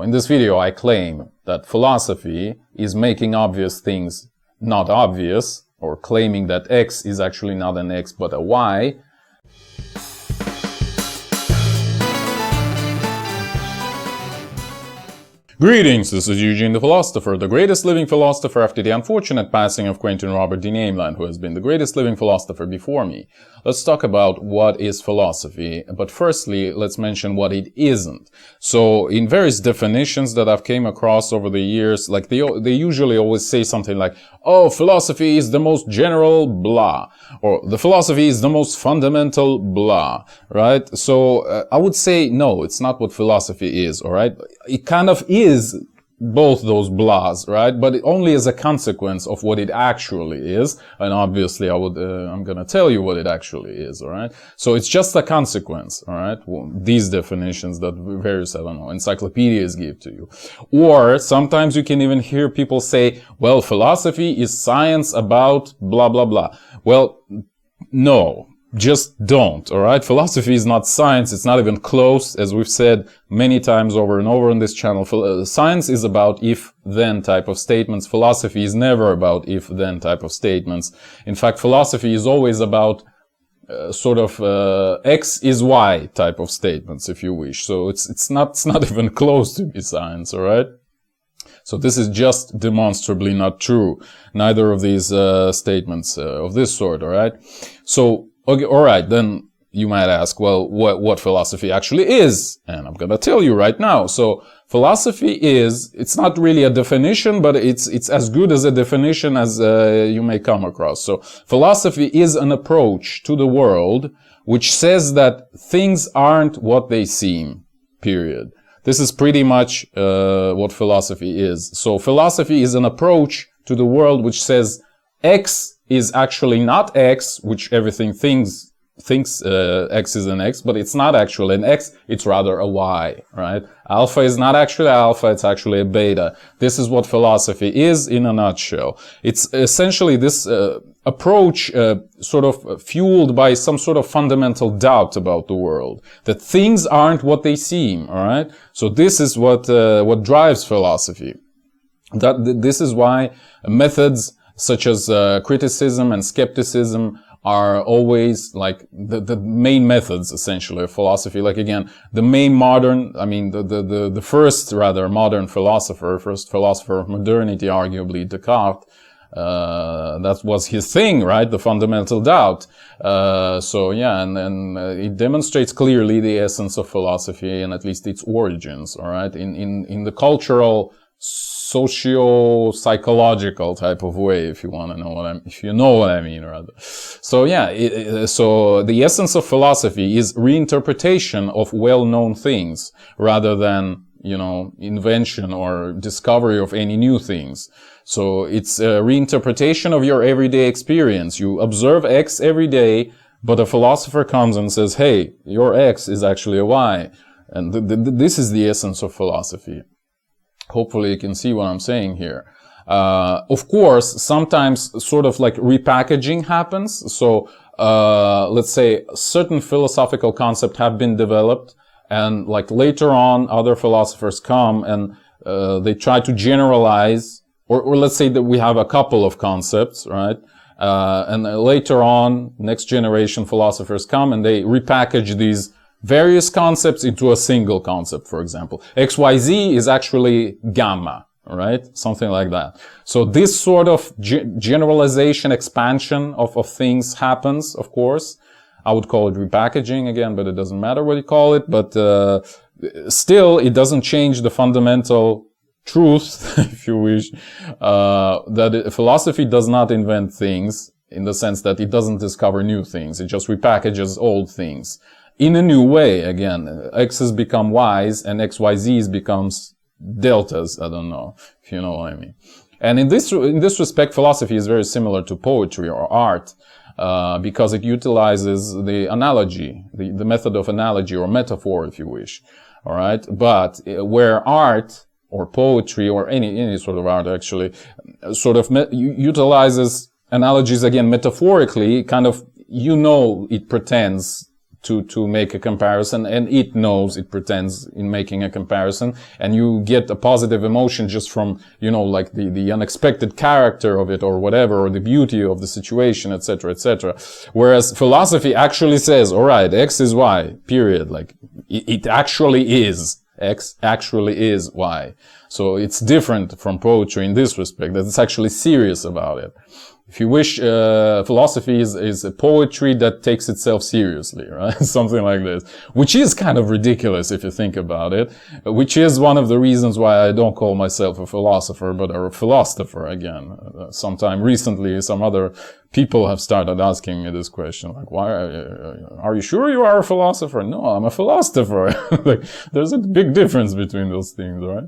In this video, I claim that philosophy is making obvious things not obvious, or claiming that X is actually not an X but a Y. Greetings, this is Eugene the Philosopher, the greatest living philosopher after the unfortunate passing of Quentin Robert D. Nameland, who has been the greatest living philosopher before me. Let's talk about what is philosophy, but firstly, let's mention what it isn't. So, in various definitions that I've came across over the years, like they usually always say something like, oh, philosophy is the most general blah, or the philosophy is the most fundamental blah, right? So, I would say, no, it's not what philosophy is, alright? It kind of is both those blahs, right? But only as a consequence of what it actually is. And obviously I'm gonna tell you what it actually is, alright? So it's just a consequence, alright? Well, these definitions that various, I don't know, encyclopedias give to you. Or sometimes you can even hear people say, well, philosophy is science about blah, blah, blah. Well, no. Just don't, alright? Philosophy is not science, it's not even close, as we've said many times over and over on this channel. Science is about if-then type of statements. Philosophy is never about if-then type of statements. In fact, philosophy is always about X is Y type of statements, if you wish. So it's not even close to be science, alright? So this is just demonstrably not true. Neither of these statements of this sort, alright? So, okay, alright, then you might ask, well, what philosophy actually is? And I'm gonna tell you right now. So, philosophy it's not really a definition, but it's as good as a definition as you may come across. So, philosophy is an approach to the world which says that things aren't what they seem, period. This is pretty much what philosophy is. So, philosophy is an approach to the world which says X is actually not X, which everything thinks X is an X, but it's not actually an X, it's rather a Y, right? Alpha is not actually alpha, it's actually a beta. This is what philosophy is in a nutshell. It's essentially this approach sort of fueled by some sort of fundamental doubt about the world, that things aren't what they seem, alright? So this is what drives philosophy. This is why methods such as criticism and skepticism are always like the main methods essentially of philosophy. Like again, the main modern, I mean the first rather modern philosopher, first philosopher of modernity, arguably Descartes, that was his thing, right? The fundamental doubt. So yeah, and it demonstrates clearly the essence of philosophy and at least its origins, alright? In the cultural, socio-psychological type of way, if you want to know if you know what I mean, rather. So yeah, so the essence of philosophy is reinterpretation of well-known things, rather than, you know, invention or discovery of any new things. So it's a reinterpretation of your everyday experience. You observe X every day, but a philosopher comes and says, hey, your X is actually a Y. And this is the essence of philosophy. Hopefully you can see what I'm saying here. Of course, sometimes sort of like repackaging happens. So, let's say certain philosophical concepts have been developed, and like later on other philosophers come and they try to generalize, or let's say that we have a couple of concepts, right? And later on, next generation philosophers come and they repackage these various concepts into a single concept, for example. XYZ is actually gamma, right? Something like that. So this sort of generalization, expansion of things happens, of course. I would call it repackaging again, but it doesn't matter what you call it. But still, it doesn't change the fundamental truth, if you wish, that philosophy does not invent things in the sense that it doesn't discover new things. It just repackages old things in a new way. Again, X's become Y's and XYZ's becomes deltas. I don't know if you know what I mean. And in this respect, philosophy is very similar to poetry or art, because it utilizes the analogy, the method of analogy or metaphor, if you wish. All right. But where art or poetry or any sort of art actually sort of utilizes analogies again metaphorically, kind of, you know, it pretends to make a comparison, and it knows, it pretends in making a comparison, and you get a positive emotion just from, you know, like the unexpected character of it or whatever, or the beauty of the situation, etc., etc. Whereas philosophy actually says, all right, X is Y, period. Like, it actually is. X actually is Y. So it's different from poetry in this respect, that it's actually serious about it. If you wish, philosophy is a poetry that takes itself seriously, right? Something like this. Which is kind of ridiculous if you think about it. Which is one of the reasons why I don't call myself a philosopher, but a philosopher again. Sometime recently, some other people have started asking me this question, like, why, are you sure you are a philosopher? No, I'm a philosopher. Like, there's a big difference between those things, right?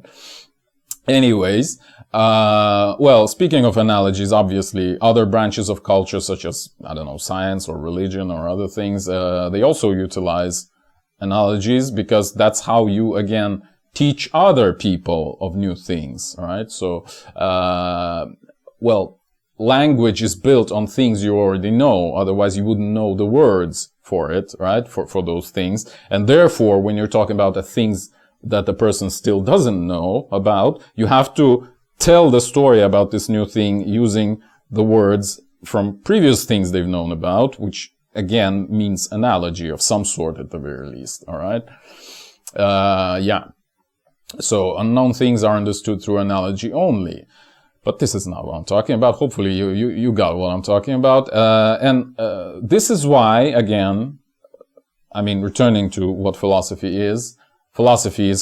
Anyways, well, speaking of analogies, obviously, other branches of culture, such as, I don't know, science or religion or other things, they also utilize analogies, because that's how you, again, teach other people of new things, right? So, well, language is built on things you already know, otherwise you wouldn't know the words for it, right? For those things. And therefore, when you're talking about the things that the person still doesn't know about, you have to tell the story about this new thing using the words from previous things they've known about, which again means analogy of some sort at the very least, all right? Yeah. So unknown things are understood through analogy only. But this is not what I'm talking about. Hopefully you got what I'm talking about. This is why, again, I mean, returning to what philosophy is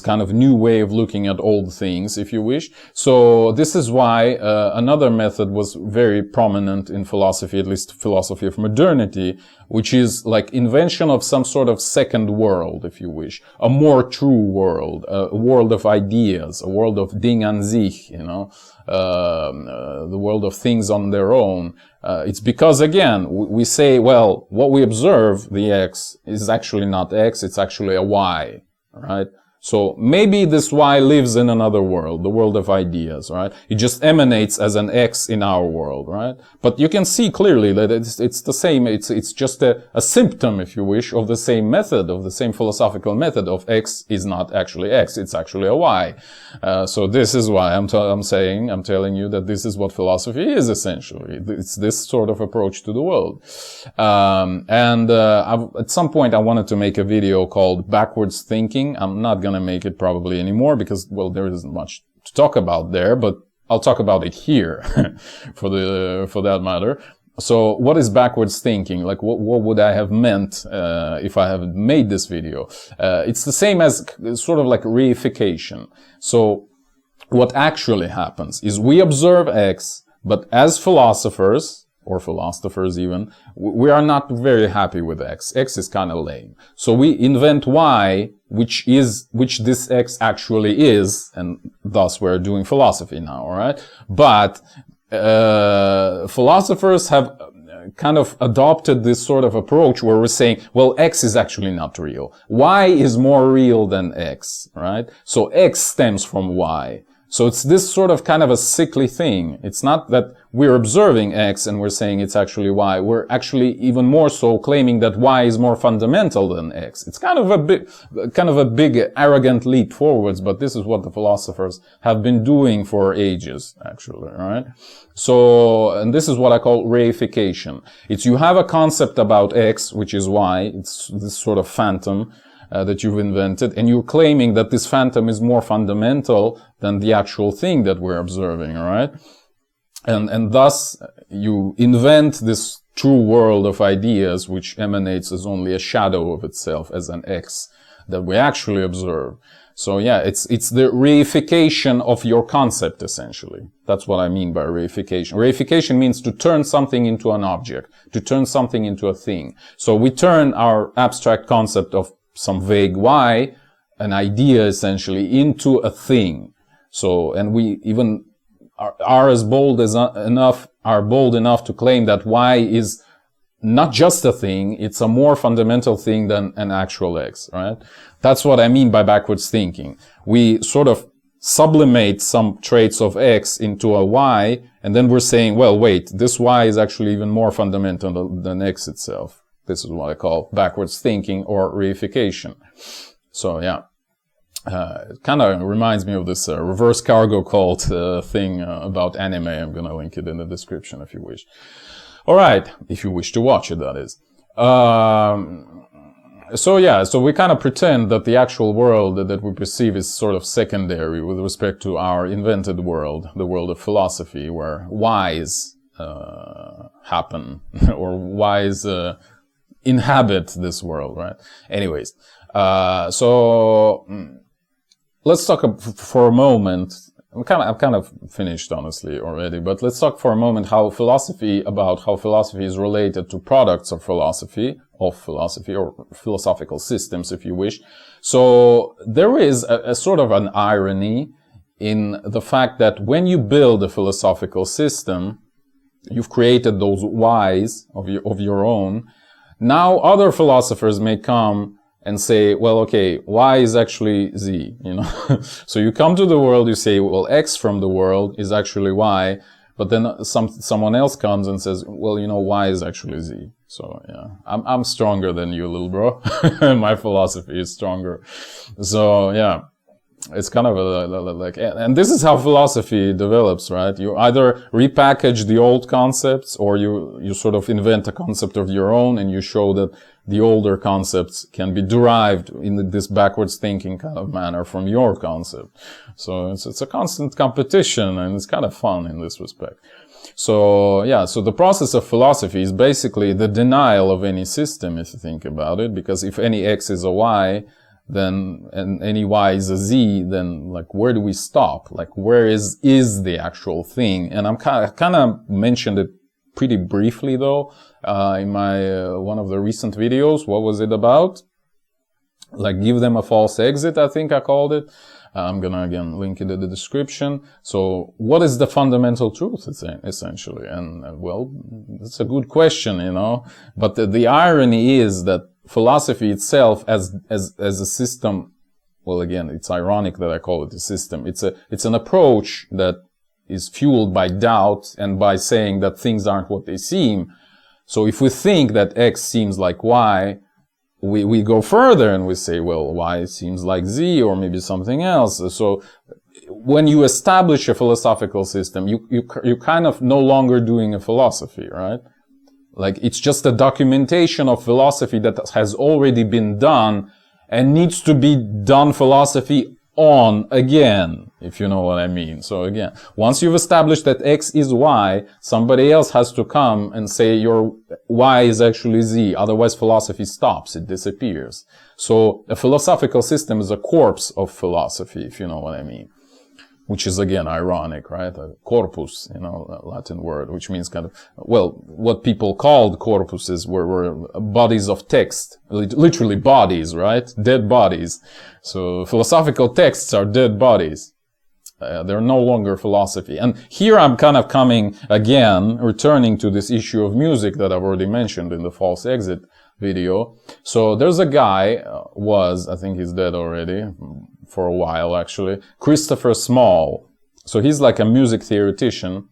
kind of a new way of looking at old things, if you wish. So this is why another method was very prominent in philosophy, at least philosophy of modernity, which is like invention of some sort of second world, if you wish. A more true world, a world of ideas, a world of Ding an sich, you know, the world of things on their own. It's because, again, we say, well, what we observe, the X, is actually not X, it's actually a Y. Right? So maybe this Y lives in another world, the world of ideas, right? It just emanates as an X in our world, right? But you can see clearly that it's the same, it's just a symptom, if you wish, of the same method, of the same philosophical method of X is not actually X, it's actually a Y. So this is why I'm telling you that this is what philosophy is essentially. It's this sort of approach to the world. At some point I wanted to make a video called Backwards Thinking. I'm not gonna make it probably anymore because, well, there isn't much to talk about there, but I'll talk about it here for that matter. So what is backwards thinking? Like, what would I have meant if I had made this video? It's the same as sort of like reification. So what actually happens is we observe X, but as philosophers, or philosophers even, we are not very happy with X. X is kind of lame. So we invent Y, which this X actually is, and thus we're doing philosophy now, alright? But, philosophers have kind of adopted this sort of approach where we're saying, well, X is actually not real. Y is more real than X, right? So X stems from Y. So it's this sort of kind of a sickly thing. It's not that we're observing X and we're saying it's actually Y. We're actually even more so claiming that Y is more fundamental than X. It's kind of a big arrogant leap forwards, but this is what the philosophers have been doing for ages, actually, right? So, and this is what I call reification. It's you have a concept about X, which is Y. It's this sort of phantom that you've invented, and you're claiming that this phantom is more fundamental than the actual thing that we're observing, all right? And thus you invent this true world of ideas which emanates as only a shadow of itself, as an X that we actually observe. So yeah, it's the reification of your concept, essentially. That's what I mean by reification. Reification means to turn something into an object, to turn something into a thing. So we turn our abstract concept of some vague Y, an idea essentially, into a thing. So, and we even are bold enough to claim that Y is not just a thing, it's a more fundamental thing than an actual X, right? That's what I mean by backwards thinking. We sort of sublimate some traits of X into a Y, and then we're saying, well, wait, this Y is actually even more fundamental than X itself. This is what I call backwards thinking or reification. So yeah, it kind of reminds me of this reverse cargo cult thing about anime. I'm gonna link it in the description if you wish. All right, if you wish to watch it, that is. So yeah, so we kind of pretend that the actual world that we perceive is sort of secondary with respect to our invented world, the world of philosophy, where whys happen, or whys inhabit this world, right? Anyways, so let's talk for a moment. I'm kind of finished, honestly, already, but let's talk for a moment about how philosophy is related to products of philosophy, or philosophical systems, if you wish. So there is a sort of an irony in the fact that when you build a philosophical system, you've created those whys of your own. Now other philosophers may come and say, well, okay, y is actually z, you know. So you come to the world, you say, well, x from the world is actually y, but then someone else comes and says, well, you know, y is actually z. So yeah, I'm stronger than you, little bro. My philosophy is stronger. So yeah, it's kind of like, and this is how philosophy develops, right? You either repackage the old concepts, or you sort of invent a concept of your own, and you show that the older concepts can be derived in this backwards thinking kind of manner from your concept. So it's a constant competition, and it's kind of fun in this respect. So yeah, so the process of philosophy is basically the denial of any system, if you think about it, because if any x is a y, then, and any y is a z, then like where do we stop? Like where is the actual thing? And I'm kind of mentioned it pretty briefly though, in my, one of the recent videos. What was it about? Like give them a false exit, I think I called it. I'm gonna again link it in the description. So what is the fundamental truth essentially? And well, it's a good question, you know, but the irony is that philosophy itself as a system, well, again, it's ironic that I call it a system. It's an approach that is fueled by doubt and by saying that things aren't what they seem. So if we think that X seems like Y, we go further and we say, well, Y seems like Z or maybe something else. So when you establish a philosophical system, you kind of no longer doing a philosophy, right? Like it's just a documentation of philosophy that has already been done and needs to be done philosophy on again, if you know what I mean. So again, once you've established that X is Y, somebody else has to come and say your Y is actually Z. Otherwise philosophy stops, it disappears. So a philosophical system is a corpse of philosophy, if you know what I mean. Which is again ironic, right? Corpus, you know, a Latin word, which means kind of, well, what people called corpuses were bodies of text, literally bodies, right? Dead bodies. So philosophical texts are dead bodies. They're no longer philosophy. And here I'm kind of coming again, returning to this issue of music that I've already mentioned in the false exit video. So there's a guy, I think he's dead already, for a while actually, Christopher Small. So he's like a music theoretician,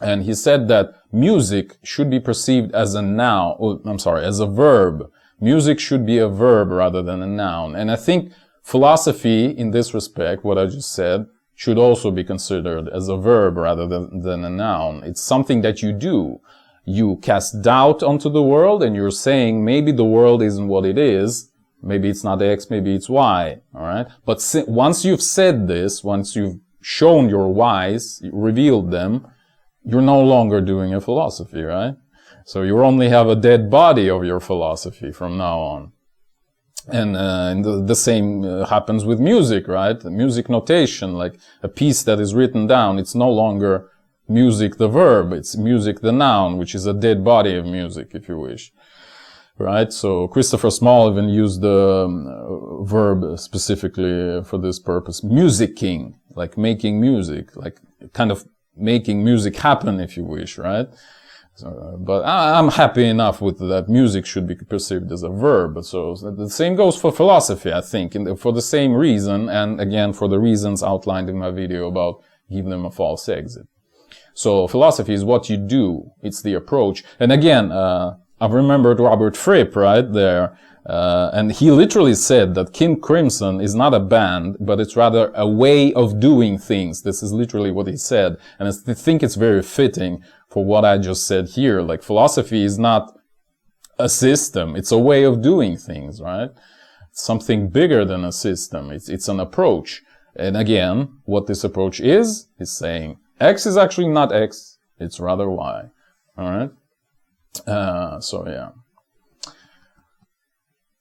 and he said that music should be perceived as a noun, as a verb. Music should be a verb rather than a noun. And I think philosophy in this respect, what I just said, should also be considered as a verb rather than a noun. It's something that you do. You cast doubt onto the world and you're saying maybe the world isn't what it is. Maybe it's not X, maybe it's Y, alright? But once you've said this, once you've shown your Ys, revealed them, you're no longer doing a philosophy, right? So you only have a dead body of your philosophy from now on. And the same happens with music, right? Music notation, like a piece that is written down, it's no longer music the verb, it's music the noun, which is a dead body of music, if you wish. Right? So Christopher Small even used the verb specifically for this purpose. Musicking, like making music, like kind of making music happen, if you wish, right? So, but I'm happy enough with that. Music should be perceived as a verb. So the same goes for philosophy, I think, for the same reason, and again for the reasons outlined in my video about giving them a false exit. So philosophy is what you do. It's the approach. And again, I've remembered Robert Fripp right there. And he literally said that King Crimson is not a band, but it's rather a way of doing things. This is literally what he said. And I think it's very fitting for what I just said here. Like, philosophy is not a system. It's a way of doing things, right? It's something bigger than a system. It's an approach. And again, what this approach is saying X is actually not X. It's rather Y. All right? So yeah.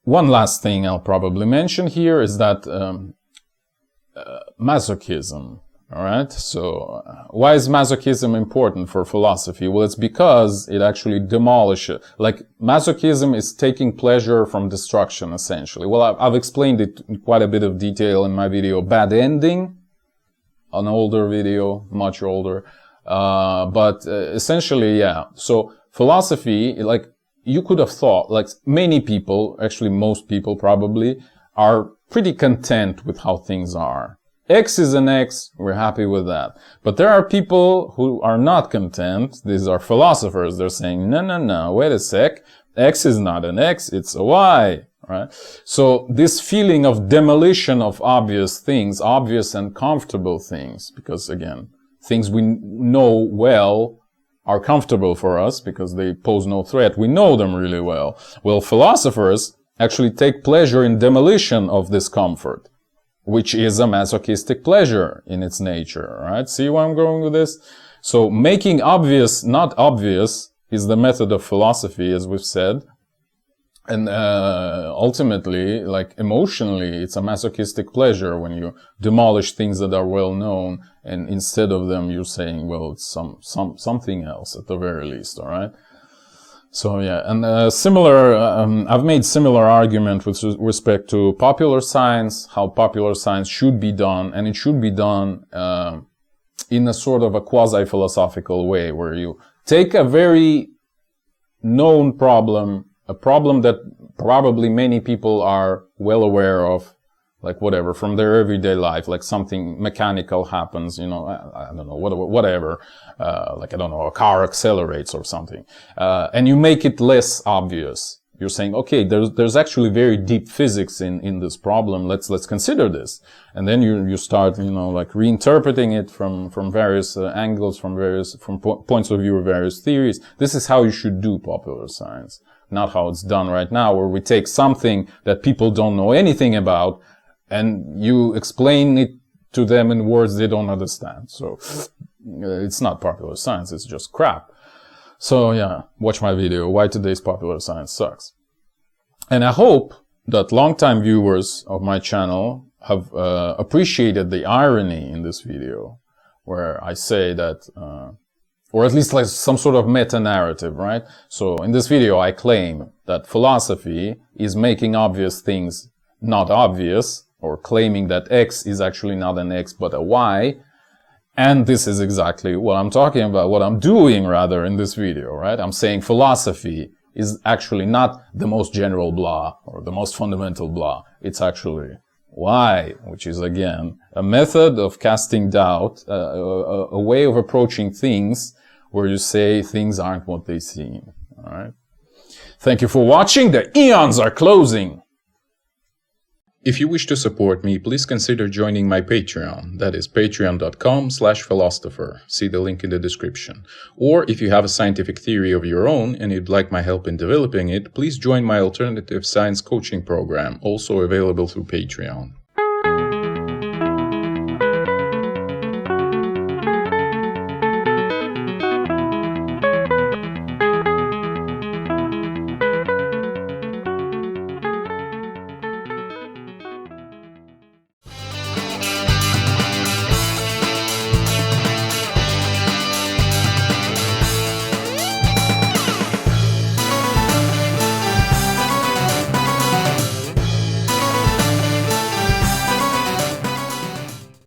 One last thing I'll probably mention here is that masochism. All right. So why is masochism important for philosophy? Well, it's because it actually demolishes. Like, masochism is taking pleasure from destruction, essentially. Well, I've explained it in quite a bit of detail in my video Bad Ending, an older video, much older. But essentially, yeah. So philosophy, like, you could have thought, like, many people, actually most people probably, are pretty content with how things are. X is an X, we're happy with that. But there are people who are not content. These are philosophers. They're saying, no, wait a sec. X is not an X, it's a Y, right? So this feeling of demolition of obvious things, obvious and comfortable things, because again, things we know well are comfortable for us because they pose no threat. We know them really well. Well, philosophers actually take pleasure in demolition of this comfort, which is a masochistic pleasure in its nature, right? See where I'm going with this? So making obvious not obvious is the method of philosophy, as we've said. And ultimately, like, emotionally, it's a masochistic pleasure when you demolish things that are well known, and instead of them, you're saying, well, it's something else at the very least, all right? So yeah, and similar, I've made similar argument with respect to popular science, how popular science should be done, and it should be done in a sort of a quasi-philosophical way, where you take a very known problem, a problem that probably many people are well aware of, like whatever, from their everyday life, like something mechanical happens, you know, I don't know, whatever, like, I don't know, a car accelerates or something, and you make it less obvious. You're saying, okay, there's actually very deep physics in this problem. Let's consider this. And then you start, you know, like reinterpreting it from various angles, from points of view of various theories. This is how you should do popular science, not how it's done right now, where we take something that people don't know anything about and you explain it to them in words they don't understand. So it's not popular science, it's just crap. So yeah, watch my video, Why Today's Popular Science Sucks. And I hope that longtime viewers of my channel have appreciated the irony in this video, where I say that, or at least like some sort of meta-narrative, right? So in this video I claim that philosophy is making obvious things not obvious, or claiming that X is actually not an X but a Y. And this is exactly what I'm talking about, what I'm doing rather in this video, right? I'm saying philosophy is actually not the most general blah or the most fundamental blah. It's actually Y, which is again a method of casting doubt, a way of approaching things where you say things aren't what they seem, all right? Thank you for watching. The eons are closing. If you wish to support me, please consider joining my Patreon. That is patreon.com/philosopher. See the link in the description. Or if you have a scientific theory of your own and you'd like my help in developing it, please join my alternative science coaching program, also available through Patreon.